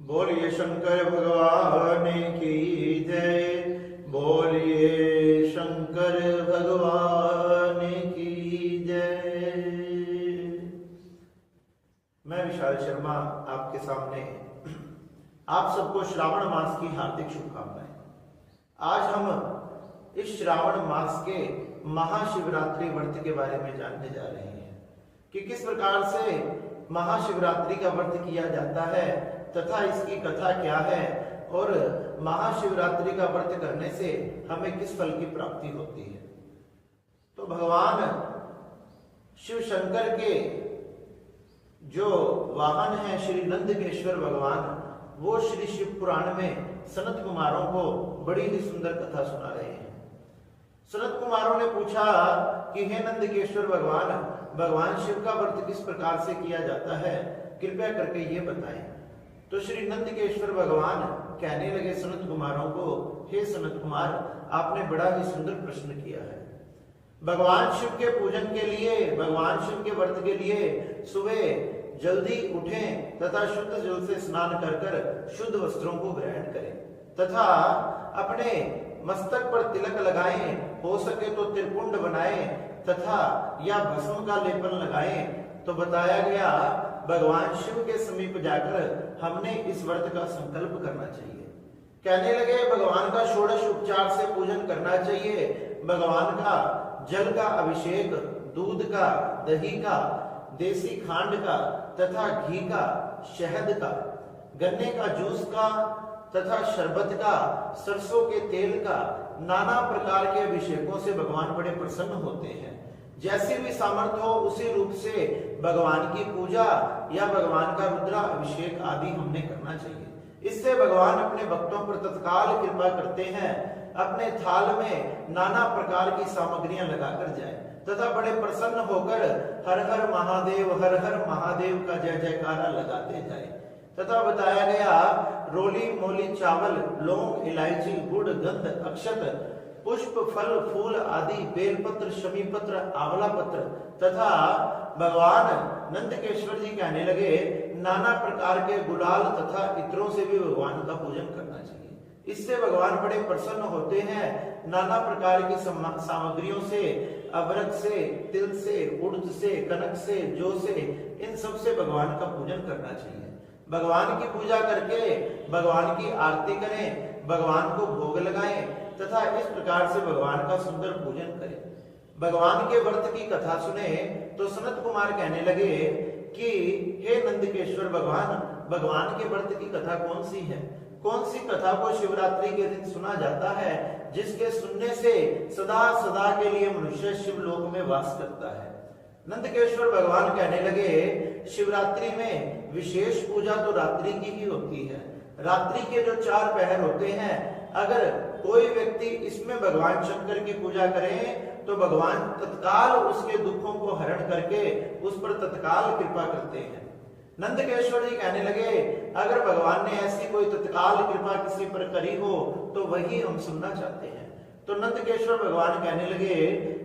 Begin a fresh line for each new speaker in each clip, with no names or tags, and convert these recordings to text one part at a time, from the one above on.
बोलिए शंकर भगवान की जय। बोलिए शंकर भगवान की जय। मैं विशाल शर्मा आपके सामने आप सबको श्रावण मास की हार्दिक शुभकामनाएं। आज हम इस श्रावण मास के महाशिवरात्रि व्रत के बारे में जानने जा रहे हैं कि किस प्रकार से महाशिवरात्रि का व्रत किया जाता है तथा इसकी कथा क्या है और महाशिवरात्रि का व्रत करने से हमें किस फल की प्राप्ति होती है। तो भगवान शिव शंकर के जो वाहन है श्री नंदकेश्वर भगवान, वो श्री शिव पुराण में सनत कुमारों को बड़ी ही सुंदर कथा सुना रहे हैं। सनत कुमारों ने पूछा कि हे नंदकेश्वर भगवान, भगवान शिव का व्रत किस प्रकार से किया जाता है, कृपया करके ये बताएं। तो श्री नंदकेश्वर भगवान कहने लगे सनत कुमारों को, हे सनत कुमार, आपने बड़ा ही सुंदर प्रश्न किया है। भगवान शिव के पूजन के लिए, भगवान शिव के व्रत के लिए सुबह जल्दी उठें तथा शुद्ध जल से स्नान कर कर शुद्ध वस्त्रों को ग्रहण करें तथा अपने मस्तक पर तिलक लगाएं, हो सके तो त्रिपुंड बनाएं तथा या भस्म का लेपन लगाएं। तो बताया गया भगवान शिव के समीप जाकर हमने इस व्रत का संकल्प करना चाहिए। कहने लगे भगवान का षोडश उपचार से पूजन करना चाहिए। भगवान का जल का अभिषेक, दूध का, दही का, देसी खांड का तथा घी का, शहद का, गन्ने का जूस का तथा शरबत का, सरसों के तेल का, नाना प्रकार के अभिषेकों से भगवान बड़े प्रसन्न होते हैं। जैसी भी सामर्थ्य हो उसी रूप से भगवान की पूजा या भगवान का रुद्रा अभिषेक आदि हमने करना चाहिए। इससे भगवान अपने भक्तों पर तत्काल कृपा करते हैं। अपने थाल में नाना प्रकार की सामग्रियां लगाकर जाए तथा बड़े प्रसन्न होकर हर हर महादेव का जय जयकारा लगाते जाए। तथा बताया गया रोली मोली चावल, लौंग, इलायची, गुड़, गंध, अक्षत, पुष्प, फल, फूल आदि, बेलपत्र, शमी पत्र, आंवला पत्र तथा भगवान नंदकेश्वर जी कहने लगे नाना प्रकार के गुलाल तथा इत्रों से भी भगवान का पूजन करना चाहिए। इससे भगवान बड़े प्रसन्न होते हैं। नाना प्रकार की सामग्रियों से, अबरक से, तिल से, उड़द से, कनक से, जौ से, इन सब से भगवान का पूजन करना चाहिए। भगवान की पूजा करके भगवान की आरती करें, भगवान को भोग लगाएं तथा इस प्रकार से भगवान का सुंदर पूजन करें। भगवान के व्रत की कथा सुने तो सनत कुमार कहने लगे कि हे नंदकेश्वर भगवान, भगवान के व्रत की कथा कौन सी है? कौन सी कथा को शिवरात्रि के दिन सुना जाता है जिसके सुनने से सदा सदा के लिए मनुष्य शिवलोक में वास करता है? नंदकेश्वर भगवान कहने लगे शिवरात्रि में विशेष पूजा तो रात्रि की ही होती है। रात्रि के जो 4 पहर होते हैं, अगर कोई व्यक्ति इसमें भगवान शंकर की पूजा करे तो भगवान तत्काल उसके दुखों को हरण करके उस पर तत्काल कृपा करते हैं। नंदकेश्वर जी कहने लगे अगर भगवान ने ऐसी कोई तत्काल कृपा किसी पर करी हो तो वही हम सुनना चाहते हैं। तो नंदकेश्वर भगवान कहने लगे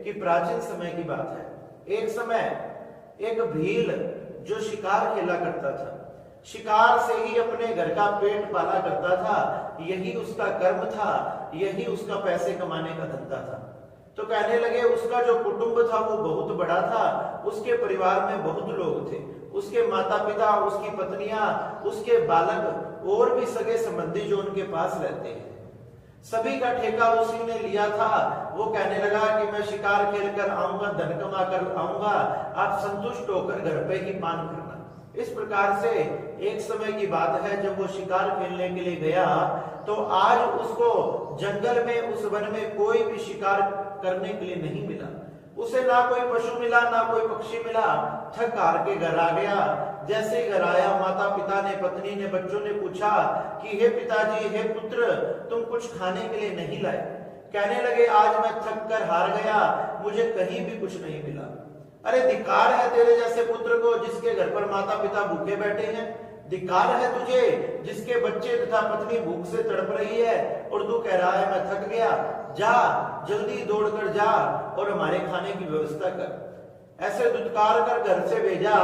कि प्राचीन समय की बात है, एक समय एक भील जो शिकार खेला करता था, शिकार से ही अपने घर का पेट पाला करता था, यही उसका कर्म था, यही उसका पैसे कमाने का धंधा था। तो कहने लगे उसका जो कुटुंब था वो बहुत बड़ा था, उसके परिवार में बहुत लोग थे, उसके माता पिता, उसकी पत्नियां, उसके बालक और भी सगे संबंधी जो उनके पास रहते हैं, सभी का ठेका उसी ने लिया था। वो कहने लगा कि मैं शिकार खेल कर आऊंगा, धन कमा कर आऊंगा, आप संतुष्ट होकर घर पे ही पान करना। इस प्रकार से एक समय की बात है जब वो शिकार खेलने के लिए गया तो आज उसको जंगल में, उस वन में कोई भी शिकार करने के लिए नहीं मिला। उसे ना कोई पशु मिला, ना कोई पक्षी मिला। थक हार के घर आ गया। जैसे ही घर आया, माता पिता ने, पत्नी ने, बच्चों ने पूछा कि हे पिताजी, हे पुत्र, तुम कुछ खाने के लिए नहीं लाए? कहने लगे आज मैं थक कर हार गया, मुझे कहीं भी कुछ नहीं मिला। अरे धिक्कार है तेरे जैसे पुत्र को जिसके घर पर माता पिता भूखे बैठे हैं। धिक्कार है तुझे जिसके बच्चे तथा पत्नी भूख से तड़प रही है और तू कह रहा है मैं थक गया। जा, जल्दी दौड़कर जा और हमारे खाने की व्यवस्था कर। ऐसे दुत्कार कर घर से भेजा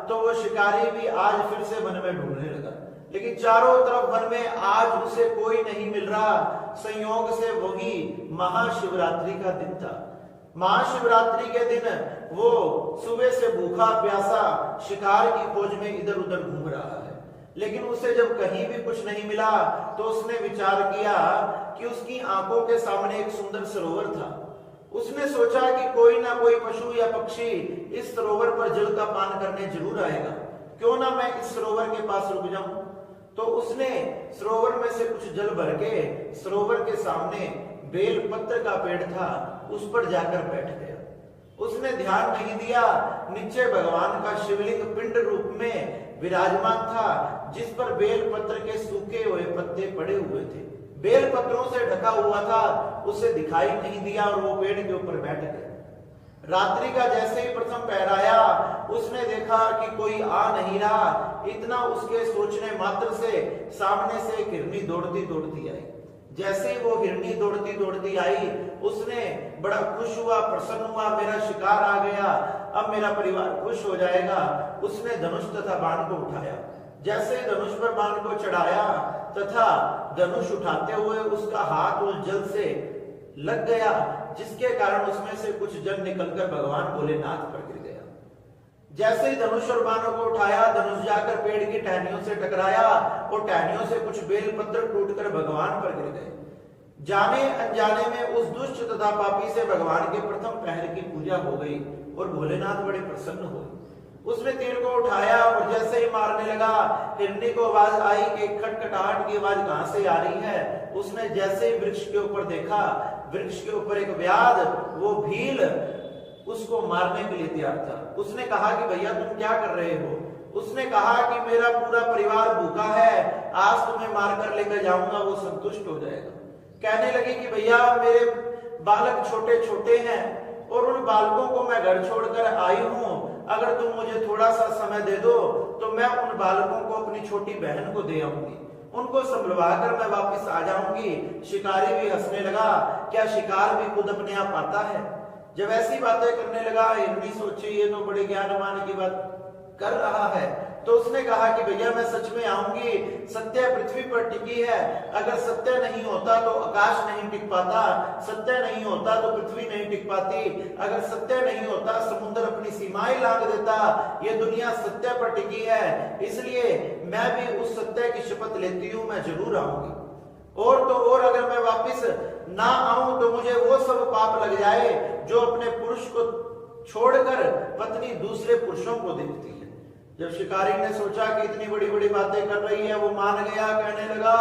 तो वो शिकारी भी आज फिर से वन में ढूंढने लगा। लेकिन चारों तरफ वन में आज उसे कोई नहीं मिल रहा। संयोग से वही महाशिवरात्रि का दिन था। महाशिवरात्रि के दिन वो सुबह से भूखा प्यासा शिकार की खोज में इधर उधर घूम रहा है, लेकिन उसे जब कहीं भी कुछ नहीं मिला तो उसने विचार किया कि उसकी आंखों के सामने एक सुंदर सरोवर था। उसने सोचा कि कोई ना कोई पशु या पक्षी इस सरोवर पर जल का पान करने जरूर आएगा, क्यों ना मैं इस सरोवर के पास रुक जाऊं। तो उसने सरोवर में से कुछ जल भर के सरोवर के सामने बेल पत्र का पेड़ था, उस पर जाकर बैठ गया। उसने ध्यान नहीं दिया, नीचे भगवान का शिवलिंग पिंड रूप में विराजमान था, जिस पर बेल पत्र के सूखे हुए पत्ते पड़े हुए थे। बेल पत्रों से ढका हुआ था, उसे दिखाई नहीं दिया और वो पेड़ के ऊपर बैठ गया। रात्रि का जैसे ही प्रथम पहर आया, उसने देखा कि कोई आ नहीं रहा। इतना उसके सोचने मात्र से सामने से एक हिरनी दौड़ती दौड़ती आई। जैसे ही वो हिरनी दौड़ती दौड़ती आई, उसने बड़ा खुश हुआ, प्रसन्न हुआ, मेरा शिकार आ गया, अब मेरा परिवार खुश हो जाएगा। उसने धनुष तथा बाण को उठाया। जैसे ही धनुष पर बाण को चढ़ाया तथा धनुष उठाते हुए उसका हाथ उस जल से लग गया, जिसके कारण उसमें से कुछ जल निकलकर भगवान भोलेनाथ पर गिर गया। जैसे ही धनुष और बाणों को उठाया, धनुष जाकर पेड़ की टहनियों से टकराया और टहनियों से कुछ बेल पत्र टूटकर भगवान पर गिर गए। जाने अनजाने में उस दुष्ट तथा पापी से भगवान के प्रथम पहर की पूजा हो गई और भोलेनाथ बड़े प्रसन्न हुए। उसने तीर को उठाया और जैसे ही मारने लगा, हिरनी को आवाज आई कि खटखटाहट की आवाज कहां से आ रही है। उसने जैसे ही वृक्ष के ऊपर देखा, वृक्ष के ऊपर एक व्याध, वो भील उसको मारने के लिए तैयार था। उसने कहा कि भैया तुम क्या कर रहे हो। उसने कहा कि मेरा पूरा परिवार भूखा है, आज तुम्हें मारकर लेकर जाऊंगा, वो संतुष्ट हो जाएगा। कहने लगी कि भैया मेरे बालक छोटे छोटे हैं और उन बालकों को मैं घर छोड़कर आई हूं, अगर तुम मुझे थोड़ा सा समय दे दो तो मैं उन बालकों को अपनी छोटी बहन को दे आऊंगी, उनको संभलवा कर मैं वापस आ जाऊंगी। शिकारी भी हंसने लगा, क्या शिकार भी खुद अपने आप आता है। जब ऐसी बातें करने लगा, हिरनी सोची ये तो बड़े ज्ञानवान की बात कर रहा है, तो उसने कहा कि भैया मैं सच में आऊंगी, सत्य पृथ्वी पर टिकी है, अगर सत्य नहीं होता तो आकाश नहीं टिक पाता, सत्य नहीं होता तो पृथ्वी नहीं टिक पाती, अगर सत्य नहीं होता समुद्र अपनी सीमाएं लांघ देता, ये दुनिया सत्य पर टिकी है, इसलिए मैं भी उस सत्य की शपथ लेती हूं, मैं जरूर आऊंगी। और तो और अगर मैं वापिस ना आऊं तो मुझे वो सब पाप लग जाए जो अपने पुरुष को छोड़कर पत्नी दूसरे पुरुषों को देखती है। जब शिकारी ने सोचा कि इतनी बड़ी बड़ी बातें कर रही है, वो मान गया, कहने लगा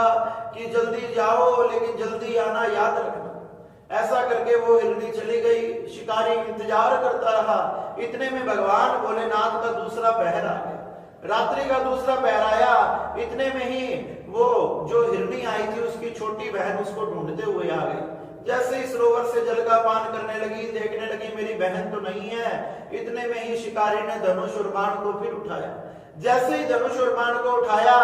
कि जल्दी जाओ लेकिन जल्दी आना याद रखना। ऐसा करके वो हिरनी चली गई। शिकारी इंतजार करता रहा। इतने में भगवान भोलेनाथ का दूसरा पहर आ गया। रात्रि का दूसरा पहर आया। इतने में ही वो जो हिरनी आई थी उसकी छोटी बहन उसको ढूंढते हुए आ गई। जैसे ही सरोवर से जल का पान करने लगी, देखने लगी मेरी बहन तो नहीं है। इतने में ही शिकारी ने धनुष और बाण को फिर उठाया। जैसे ही धनुष और बाण को उठाया,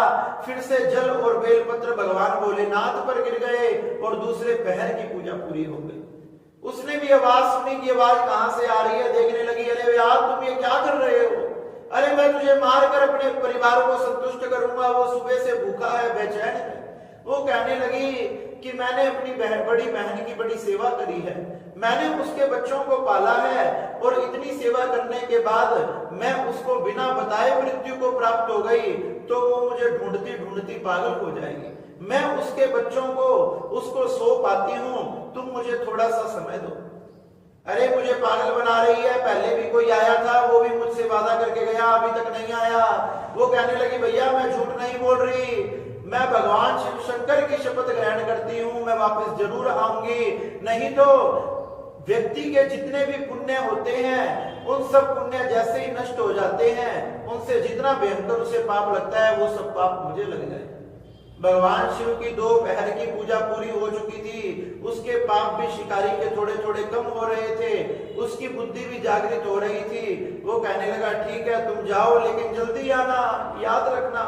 फिर से जल और बेलपत्र भगवान भोलेनाथ पर गिर गए और दूसरे पहर की पूजा पूरी हो गई। उसने भी आवाज सुनी कि आवाज कहां से आ रही है। देखने लगी, अरे यार तुम ये क्या कर रहे हो, अरे मैं तुझे मारकर अपने परिवार को संतुष्ट करूंगा, वो सुबह से भूखा है, बेचैन है। वो कहने लगी कि मैंने अपनी बड़ी बहन की बड़ी सेवा करी है, मैंने उसके बच्चों को पाला है और इतनी सेवा करने के बाद मैं उसको बिना बताए मृत्यु को प्राप्त हो गई तो वो मुझे ढूंढती ढूंढती पागल हो जाएगी। मैं उसके बच्चों को उसको सौंप आती हूं, तुम मुझे थोड़ा सा समय दो। अरे मुझे पागल बना रही है, पहले भी कोई आया था, वो भी मुझसे वादा करके गया, अभी तक नहीं आया। वो कहने लगी, भैया मैं झूठ नहीं बोल रही, मैं भगवान शिव शंकर की शपथ ग्रहण करती हूँ, मैं वापस जरूर आऊंगी। नहीं तो व्यक्ति के जितने भी पुण्य होते हैं उन सब पुण्य जैसे ही नष्ट हो जाते हैं, उनसे जितना भयंकर उसे पाप लगता है वो सब पाप मुझे लग जाए। भगवान शिव की 2 पहर की पूजा पूरी हो चुकी थी, उसके पाप भी शिकारी के थोड़े थोड़े कम हो रहे थे, उसकी बुद्धि भी जागृत हो रही थी। वो कहने लगा, ठीक है तुम जाओ लेकिन जल्दी आना, याद रखना।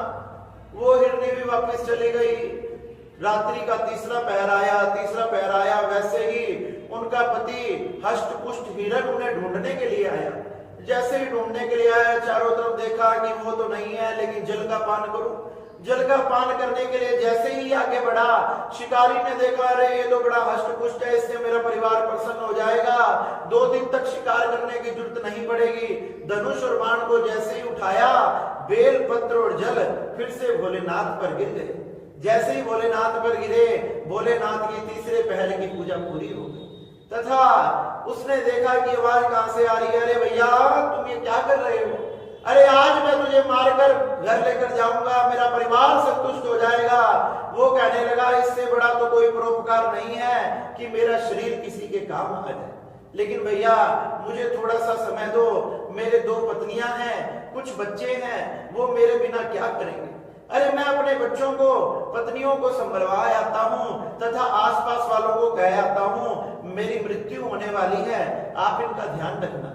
वो हिरनी भी वापस चली गई। रात्रि का तीसरा पहर आया, वैसे ही उनका पति हष्ट पुष्ट हिरण उन्हें ढूंढने के लिए आया। जैसे ही ढूंढने के लिए आया, चारों तरफ देखा कि वो तो नहीं है, लेकिन जल का पान करो। जल का पान करने के लिए जैसे ही आगे बढ़ा, शिकारी ने देखा अरे ये तो बड़ा हष्ट पुष्ट है, इससे मेरा परिवार प्रसन्न हो जाएगा, 2 दिन तक शिकार करने की जरूरत नहीं पड़ेगी। धनुष और बाण को जैसे ही उठाया, बेल पत्र और जल फिर से भोलेनाथ पर गिर गए। जैसे ही भोलेनाथ पर गिरे, भोलेनाथ की तीसरे पहर की पूजा पूरी हो गई। तथा उसने देखा कि आवाज कहां से आ रही है, अरे भैया तुम ये क्या कर रहे हो, अरे आज मैं तुझे मारकर घर लेकर जाऊंगा, मेरा परिवार संतुष्ट हो जाएगा। वो कहने लगा इससे बड़ा तो कोई परोपकार नहीं है कि मेरा शरीर किसी के काम आ जाए, लेकिन भैया मुझे थोड़ा सा समय दो, मेरे 2 पत्नियां हैं, कुछ बच्चे हैं, वो मेरे बिना क्या करेंगे। अरे मैं अपने बच्चों को, पत्नियों को संभलवा आता हूं तथा आसपास वालों को कह आता हूं मेरी मृत्यु होने वाली है, आप इनका ध्यान रखना।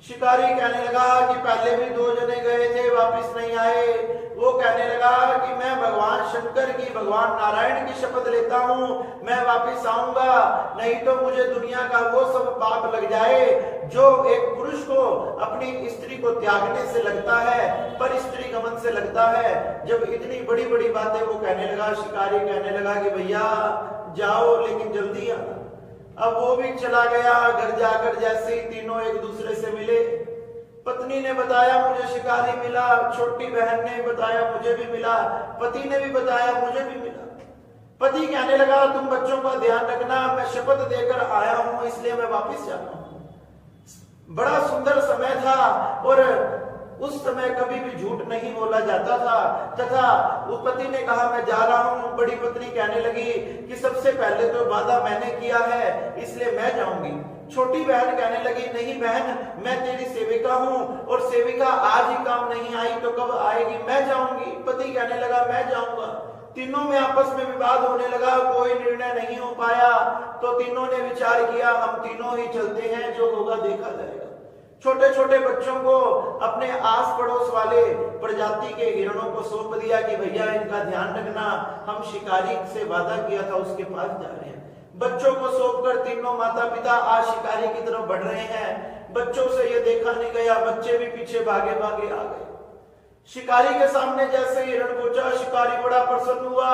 शिकारी कहने लगा कि पहले भी 2 जने गए थे, वापस नहीं आए। वो कहने लगा कि मैं भगवान शंकर की, भगवान नारायण की शपथ लेता हूं, मैं वापस आऊंगा, नहीं तो मुझे दुनिया का वो सब पाप लग जाए जो एक पुरुष को अपनी स्त्री को त्यागने से लगता है, पर स्त्री गमन से लगता है। जब इतनी बड़ी बड़ी बातें वो कहने लगा, शिकारी कहने लगा कि भैया जाओ लेकिन जल्दी आना। अब वो भी चला गया। घर जाकर जैसे ही तीनों एक दूसरे से मिले, पत्नी ने बताया मुझे शिकारी मिला, छोटी बहन ने बताया मुझे भी मिला, पति ने भी बताया मुझे भी मिला। पति कहने लगा तुम बच्चों का ध्यान रखना, मैं शपथ देकर आया हूं इसलिए मैं वापस जाता हूं। बड़ा सुंदर समय था और उस समय कभी भी झूठ नहीं बोला जाता था। तथा उस पति ने कहा मैं जा रहा हूं। बड़ी पत्नी कहने लगी कि सबसे पहले तो वादा मैंने किया है इसलिए मैं जाऊंगी। छोटी बहन कहने लगी नहीं बहन, मैं तेरी सेविका हूं और सेविका आज ही काम नहीं आई तो कब आएगी, मैं जाऊंगी। पति कहने लगा मैं जाऊंगा। तीनों में आपस में विवाद होने लगा, कोई निर्णय नहीं हो पाया। तो तीनों ने विचार किया हम तीनों ही चलते हैं, जो होगा देखा जाएगा। छोटे छोटे बच्चों को अपने आस पड़ोस वाले प्रजाति के हिरणों को सौंप दिया कि भैया इनका ध्यान रखना, हम शिकारी से वादा किया था उसके पास जा रहे हैं। बच्चों को सौंपकर तीनों माता पिता आज शिकारी की तरफ बढ़ रहे हैं। बच्चों से ये देखा नहीं गया, बच्चे भी पीछे भागे भागे आ गए। शिकारी के सामने जैसे हिरण पहुंचा, शिकारी बड़ा प्रसन्न हुआ,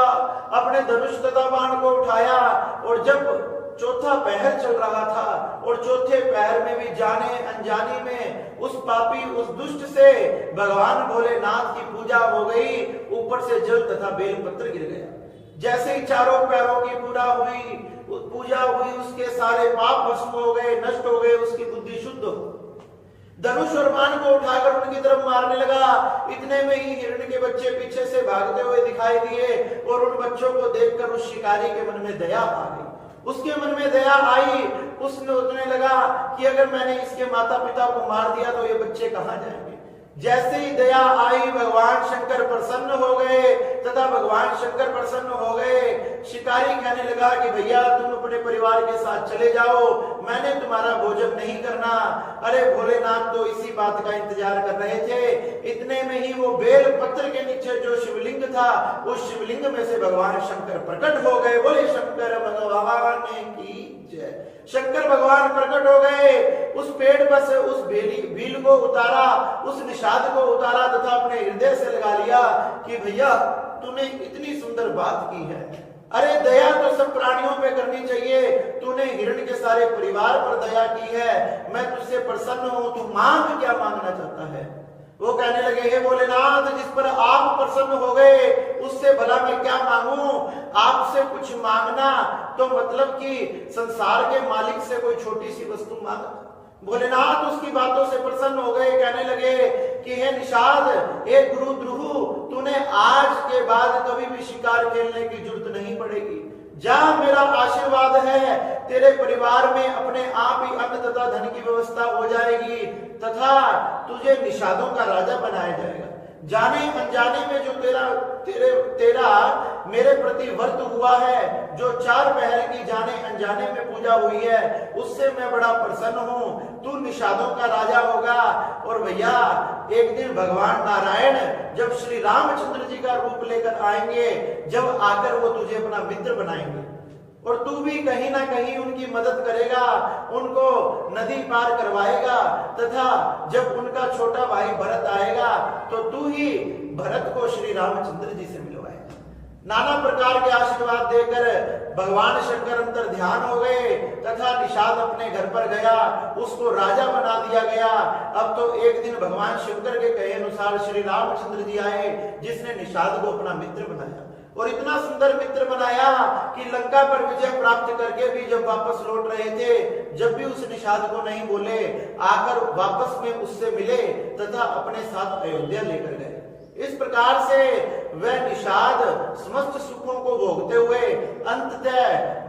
अपने धनुष तथा बाण को उठाया और जब चौथा पहर चल रहा था और चौथे पहर में भी जाने अनजाने में उस पापी, उस दुष्ट से भगवान भोलेनाथ की पूजा हो गई। ऊपर से जल तथा बेलपत्र गिर गया। जैसे ही चारों पैरों की पूजा हुई, उसके सारे पाप भस्म हो गए, नष्ट हो गए, उसकी बुद्धि शुद्ध हो। धनुष और बाण को उठाकर उनकी तरफ मारने लगा। इतने में ही हिरण के बच्चे पीछे से भागते हुए दिखाई दिए और उन बच्चों को देखकर उस शिकारी के मन में दया आ गई। उसके मन में दया आई, उसने सोचने लगा कि अगर मैंने इसके माता पिता को मार दिया तो ये बच्चे कहां जाएंगे। जैसे ही दया आई भगवान शंकर प्रसन्न हो गए तथा भगवान शंकर प्रसन्न हो गए। शिकारी कहने लगा कि भैया तुम अपने परिवार के साथ चले जाओ, मैंने तुम्हारा भोजन नहीं करना। अरे भोलेनाथ तो इसी बात का इंतजार कर रहे थे। इतने में ही वो बेल पत्र के नीचे जो शिवलिंग था, उस शिवलिंग में से भगवान शंकर प्रकट हो गए। बोले शंकर भगवान की जय। शंकर भगवान प्रकट हो गए। उस पेड़ पर से उस भील को उतारा, उस निषाद को उतारा तथा अपने हृदय से लगा लिया कि भैया तूने इतनी सुंदर बात की है। अरे दया तो सब प्राणियों पे करनी चाहिए, तूने हिरण के सारे परिवार पर दया की है, मैं तुझसे प्रसन्न हूं, तू मांग क्या मांगना चाहता है। वो कहने लगे हे भोलेनाथ जिस पर आप प्रसन्न हो गए उससे भला मैं क्या मांगू। आपसे कुछ मांगना तो मतलब कि संसार के मालिक से कोई छोटी सी वस्तु मांगना। भोलेनाथ उसकी बातों से प्रसन्न हो गए। कहने लगे कि हे निषाद, हे गुरु द्रुहु, तूने आज के बाद कभी भी शिकार खेलने की जरूरत नहीं पड़ेगी। जा, मेरा आशीर्वाद है, तेरे परिवार में अपने आप ही अन्न तथा धन की व्यवस्था हो जाएगी तथा तुझे निषादों का राजा बनाया जाएगा। जाने अनजाने में जो तेरा मेरे प्रति व्रत हुआ है, जो 4 पहर की जाने अनजाने में पूजा हुई है, उससे मैं बड़ा प्रसन्न हूं। तू निषादों का राजा होगा। और भैया एक दिन भगवान नारायण जब श्री रामचंद्र जी का रूप लेकर आएंगे, जब आकर वो तुझे अपना मित्र बनाएंगे, और तू भी कहीं ना कहीं उनकी मदद करेगा, उनको नदी पार करवाएगा, तथा जब उनका छोटा भाई भरत आएगा तो तू ही भरत को श्री रामचंद्र जी से मिलवाएगा। नाना प्रकार के आशीर्वाद देकर भगवान शंकर अंतर ध्यान हो गए तथा निषाद अपने घर पर गया, उसको राजा बना दिया गया। अब तो एक दिन भगवान शंकर के कहे अनुसार श्री रामचंद्र जी आए, जिसने निषाद को अपना मित्र बनाया और इतना सुंदर मित्र बनाया कि लंका पर विजय प्राप्त करके भी जब वापस लौट रहे थे, जब भी उस निषाद को नहीं बोले, आकर वापस में उससे मिले तथा अपने साथ अयोध्या लेकर गए। इस प्रकार से वह निषाद समस्त सुखों को भोगते हुए अंततः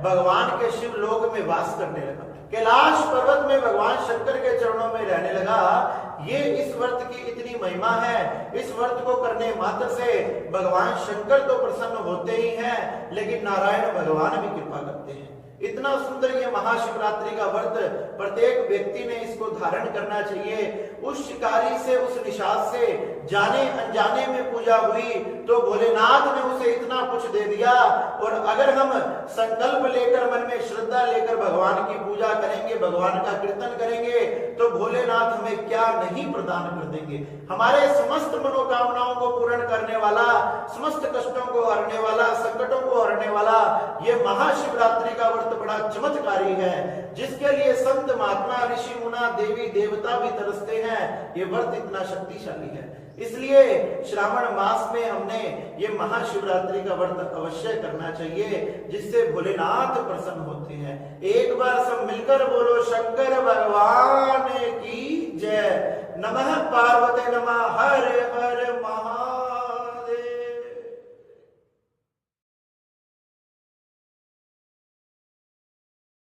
भगवान के शिव लोक में वास करने लगा। कैलाश पर्वत में भगवान शंकर के चरणों में रहने लगा। ये इस व्रत की इतनी महिमा है, इस व्रत को करने मात्र से भगवान शंकर तो प्रसन्न होते ही हैं, लेकिन नारायण भगवान भी कृपा करते हैं। इतना सुंदर ये महाशिवरात्रि का व्रत, प्रत्येक व्यक्ति ने इसको धारण करना चाहिए। उस शिकारी से, उस निषाद से जाने अनजाने में पूजा हुई तो भोलेनाथ ने उसे इतना कुछ दे दिया। और अगर हम संकल्प लेकर, मन में श्रद्धा लेकर भगवान की पूजा करेंगे, भगवान का कीर्तन करेंगे, तो भोलेनाथ हमें क्या नहीं प्रदान कर देंगे। हमारे समस्त मनोकामनाओं को पूर्ण करने वाला, समस्त कष्टों को हरने वाला, संकटों को हरने वाला ये महाशिवरात्रि का व्रत बड़ा चमत्कारी है, जिसके लिए संत महात्मा, ऋषि मुना, देवी देवता भी तरसते हैं। ये व्रत इतना शक्तिशाली है, इसलिए श्रावण मास में हमने ये महाशिवरात्रि का व्रत अवश्य करना चाहिए, जिससे भोलेनाथ प्रसन्न होते हैं। एक बार सब मिलकर बोलो शंकर भगवान की जय। नमः पार्वती नमः हर हर महा